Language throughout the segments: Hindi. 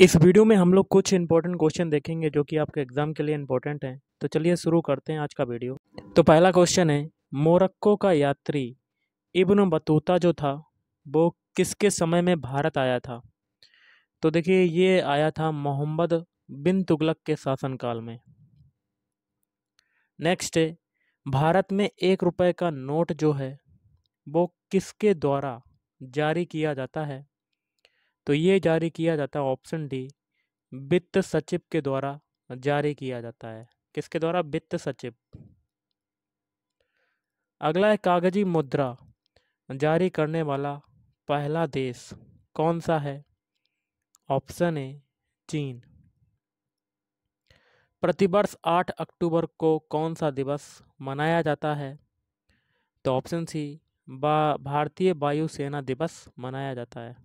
इस वीडियो में हम लोग कुछ इंपॉर्टेंट क्वेश्चन देखेंगे जो कि आपके एग्जाम के लिए इंपॉर्टेंट हैं। तो चलिए शुरू करते हैं आज का वीडियो। तो पहला क्वेश्चन है, मोरक्को का यात्री इब्न बतूता जो था वो किसके समय में भारत आया था? तो देखिए, ये आया था मोहम्मद बिन तुगलक के शासनकाल में। नेक्स्ट है, भारत में 1 रुपए का नोट जो है वो किसके द्वारा जारी किया जाता है? तो ये जारी किया जाता है, ऑप्शन डी, वित्त सचिव के द्वारा जारी किया जाता है। किसके द्वारा? वित्त सचिव। अगला है, कागजी मुद्रा जारी करने वाला पहला देश कौन सा है? ऑप्शन ए, चीन। प्रतिवर्ष 8 अक्टूबर को कौन सा दिवस मनाया जाता है? तो ऑप्शन सी, भारतीय वायुसेना दिवस मनाया जाता है।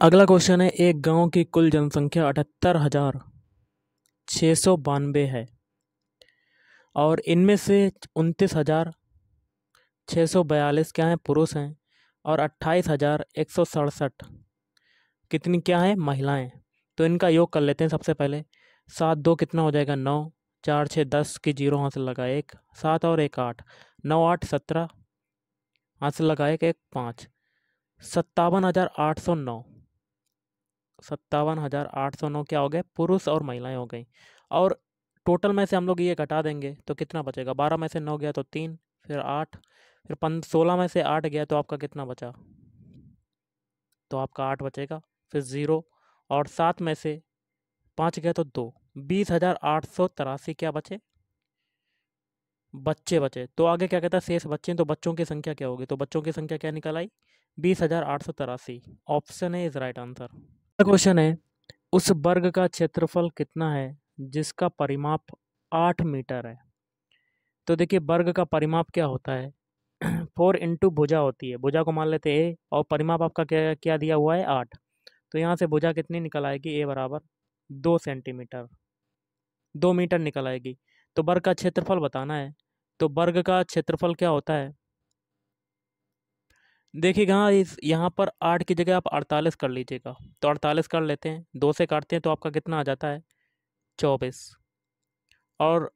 अगला क्वेश्चन है, एक गांव की कुल जनसंख्या 78,692 है और इनमें से 29,642 क्या हैं? पुरुष हैं और 28,167 कितनी क्या है? महिलाएं। तो इनका योग कर लेते हैं सबसे पहले। 7 2 कितना हो जाएगा? 9, 4 6 10 की जीरो हाथ से लगा 1, 7 और 1 8, 9 8 17 हाथ से लगा 1 1 5, 57,809। 57,809 क्या हो गए? पुरुष और महिलाएं हो गई। और टोटल में से हम लोग ये घटा देंगे तो कितना बचेगा? 12 में से 9 गया तो 3, फिर 8, फिर 16 में से 8 गया तो आपका कितना बचा? तो आपका 8 बचेगा, फिर 0 और 7 में से 5 गया तो 2, 20,883 क्या बचे? बच्चे बचे। तो आगे क्या कहता है? शेष बच्चे, तो बच्चों की संख्या क्या होगी? तो बच्चों की संख्या क्या निकल आई? 20,883। Option A is right answer. Question है, उस वर्ग का क्षेत्रफल कितना है जिसका परिमाप 8 मीटर है? तो देखिए, वर्ग का परिमाप क्या होता है? 4 इंटू भुजा होती है। भुजा को मान लेते हैं ए और परिमाप आपका क्या क्या दिया हुआ है? 8। तो यहाँ से भुजा कितनी निकल आएगी? ए बराबर 2 सेंटीमीटर, 2 मीटर निकल आएगी। तो वर्ग का क्षेत्रफल बताना है। तो वर्ग का क्षेत्रफल क्या होता है? देखिएगा, इस यहाँ पर 8 की जगह आप 48 कर लीजिएगा। तो 48 कर लेते हैं, 2 से काटते हैं तो आपका कितना आ जाता है? 24। और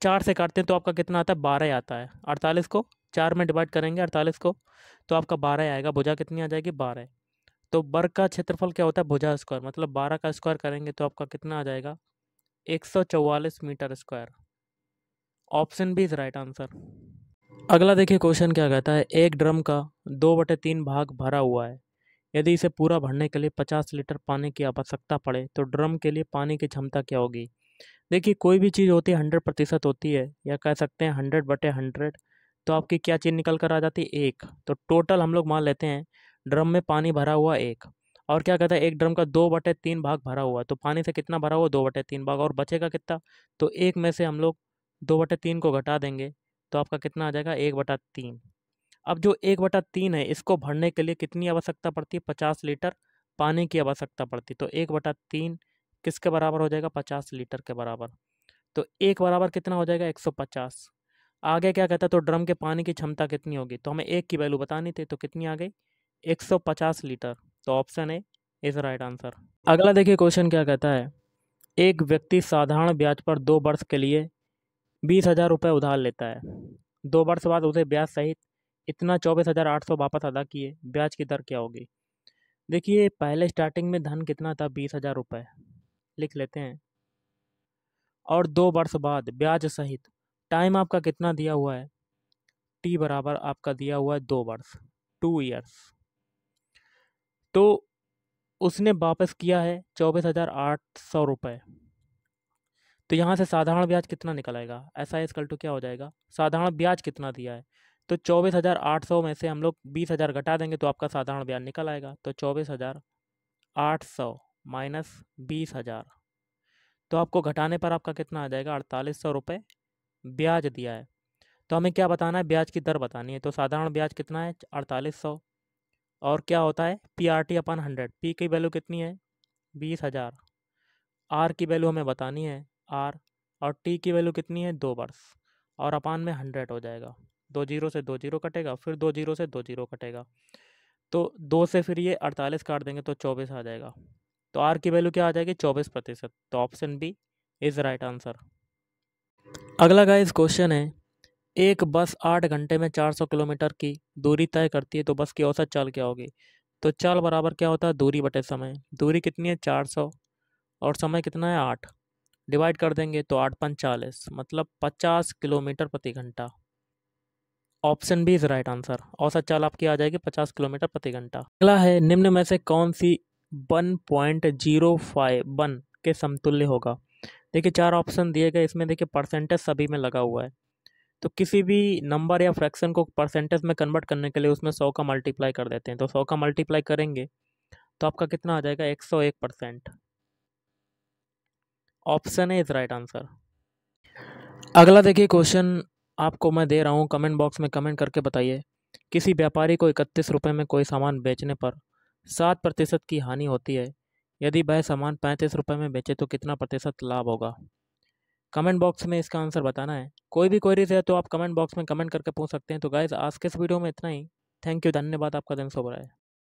4 से काटते हैं तो आपका कितना आता है? 12 आता है। 48 को 4 में डिवाइड करेंगे 48 को तो आपका 12 आएगा। भुजा कितनी आ जाएगी? 12। तो वर्ग का क्षेत्रफल क्या होता है? भुजा स्क्वायर, मतलब 12 का स्क्वायर करेंगे तो आपका कितना आ जाएगा? 144 meter square. Option B is right answer. अगला देखिए, क्वेश्चन क्या कहता है, एक ड्रम का 2/3 भाग भरा हुआ है। यदि इसे पूरा भरने के लिए 50 लीटर पानी की आवश्यकता पड़े तो ड्रम के लिए पानी की क्षमता क्या होगी? देखिए, कोई भी चीज़ होती है 100% होती है, या कह सकते हैं 100/100। तो आपकी क्या चीज़ निकल कर आ जाती है? 1। तो टोटल हम लोग मान लेते हैं ड्रम में पानी भरा हुआ 1। और क्या कहता है, एक ड्रम का 2/3 भाग भरा हुआ है। तो पानी से कितना भरा हुआ? 2/3 भाग। और बचेगा कितना? तो 1 में से हम लोग 2/3 को घटा देंगे तो आपका कितना आ जाएगा? 1/3। अब जो 1/3 है, इसको भरने के लिए कितनी आवश्यकता पड़ती है? 50 लीटर पानी की आवश्यकता पड़ती है। तो 1/3 किसके बराबर हो जाएगा? 50 लीटर के बराबर। तो 1 बराबर कितना हो जाएगा? 150। आगे क्या कहता है, तो ड्रम के पानी की क्षमता कितनी होगी? तो हमें 1 की वैल्यू बतानी थी, तो कितनी आ गई? 150 लीटर। तो option A is right answer. अगला देखिए, क्वेश्चन क्या कहता है, एक व्यक्ति साधारण ब्याज पर 2 वर्ष के लिए 20,000 रुपये उधार लेता है। 2 वर्ष बाद उसे ब्याज सहित इतना 24,800 वापस अदा किए, ब्याज की दर क्या होगी? देखिए, पहले स्टार्टिंग में धन कितना था? 20,000 रुपये लिख लेते हैं। और 2 वर्ष बाद ब्याज सहित, टाइम आपका कितना दिया हुआ है? टी बराबर आपका दिया हुआ है 2 वर्ष, 2 ईयर्स। तो उसने वापस किया है 24,800 रुपये। तो यहाँ से साधारण ब्याज कितना निकल आएगा? ऐसा इक्वल टू क्या हो जाएगा? साधारण ब्याज कितना दिया है? तो 24,800 में से हम लोग 20,000 घटा देंगे तो आपका साधारण ब्याज निकल आएगा। तो 24,800 माइनस 20,000, तो आपको घटाने पर आपका कितना आ जाएगा? 4800 रुपये ब्याज दिया है। तो हमें क्या बताना है? ब्याज की दर बतानी है। तो साधारण ब्याज कितना है? 4800। और क्या होता है? PRT/100। पी की वैल्यू कितनी है? 20,000। आर की वैल्यू हमें बतानी है, आर। और टी की वैल्यू कितनी है? 2 वर्ष। और अपान में 100 हो जाएगा। 2 जीरो से 2 जीरो कटेगा, फिर 2 जीरो से 2 जीरो कटेगा। तो 2 से फिर ये 48 काट देंगे तो 24 आ जाएगा। तो आर की वैल्यू क्या आ जाएगी 24%। तो option B is right answer. अगला गाइस क्वेश्चन है, एक बस 8 घंटे में 400 किलोमीटर की दूरी तय करती है तो बस की औसत चाल क्या होगी। तो चाल बराबर क्या होता है, दूरी बटे समय। दूरी कितनी है 400 और समय कितना है 8, डिवाइड कर देंगे तो 8 पंच 40, मतलब 50 किलोमीटर प्रति घंटा। Option B is right answer. औसत चाल आपकी आ जाएगी 50 किलोमीटर प्रति घंटा। अगला है, निम्न में से कौन सी 1.051 के समतुल्य होगा। देखिए 4 ऑप्शन दिए गए, इसमें देखिए परसेंटेज सभी में लगा हुआ है। तो किसी भी नंबर या फ्रैक्शन को परसेंटेज में कन्वर्ट करने के लिए उसमें 100 का मल्टीप्लाई कर देते हैं। तो 100 का मल्टीप्लाई करेंगे तो आपका कितना आ जाएगा 101%। Option A is right answer. अगला देखिए क्वेश्चन आपको मैं दे रहा हूँ, कमेंट बॉक्स में कमेंट करके बताइए। किसी व्यापारी को 31 रुपये में कोई सामान बेचने पर 7% की हानि होती है। यदि वह सामान 35 रुपये में बेचे तो कितना प्रतिशत लाभ होगा। कमेंट बॉक्स में इसका आंसर बताना है। कोई भी क्वेरीज है तो आप कमेंट बॉक्स में कमेंट करके पूछ सकते हैं। तो गाइज आज के इस वीडियो में इतना ही। थैंक यू, धन्यवाद, आपका दिन शुभ रहे।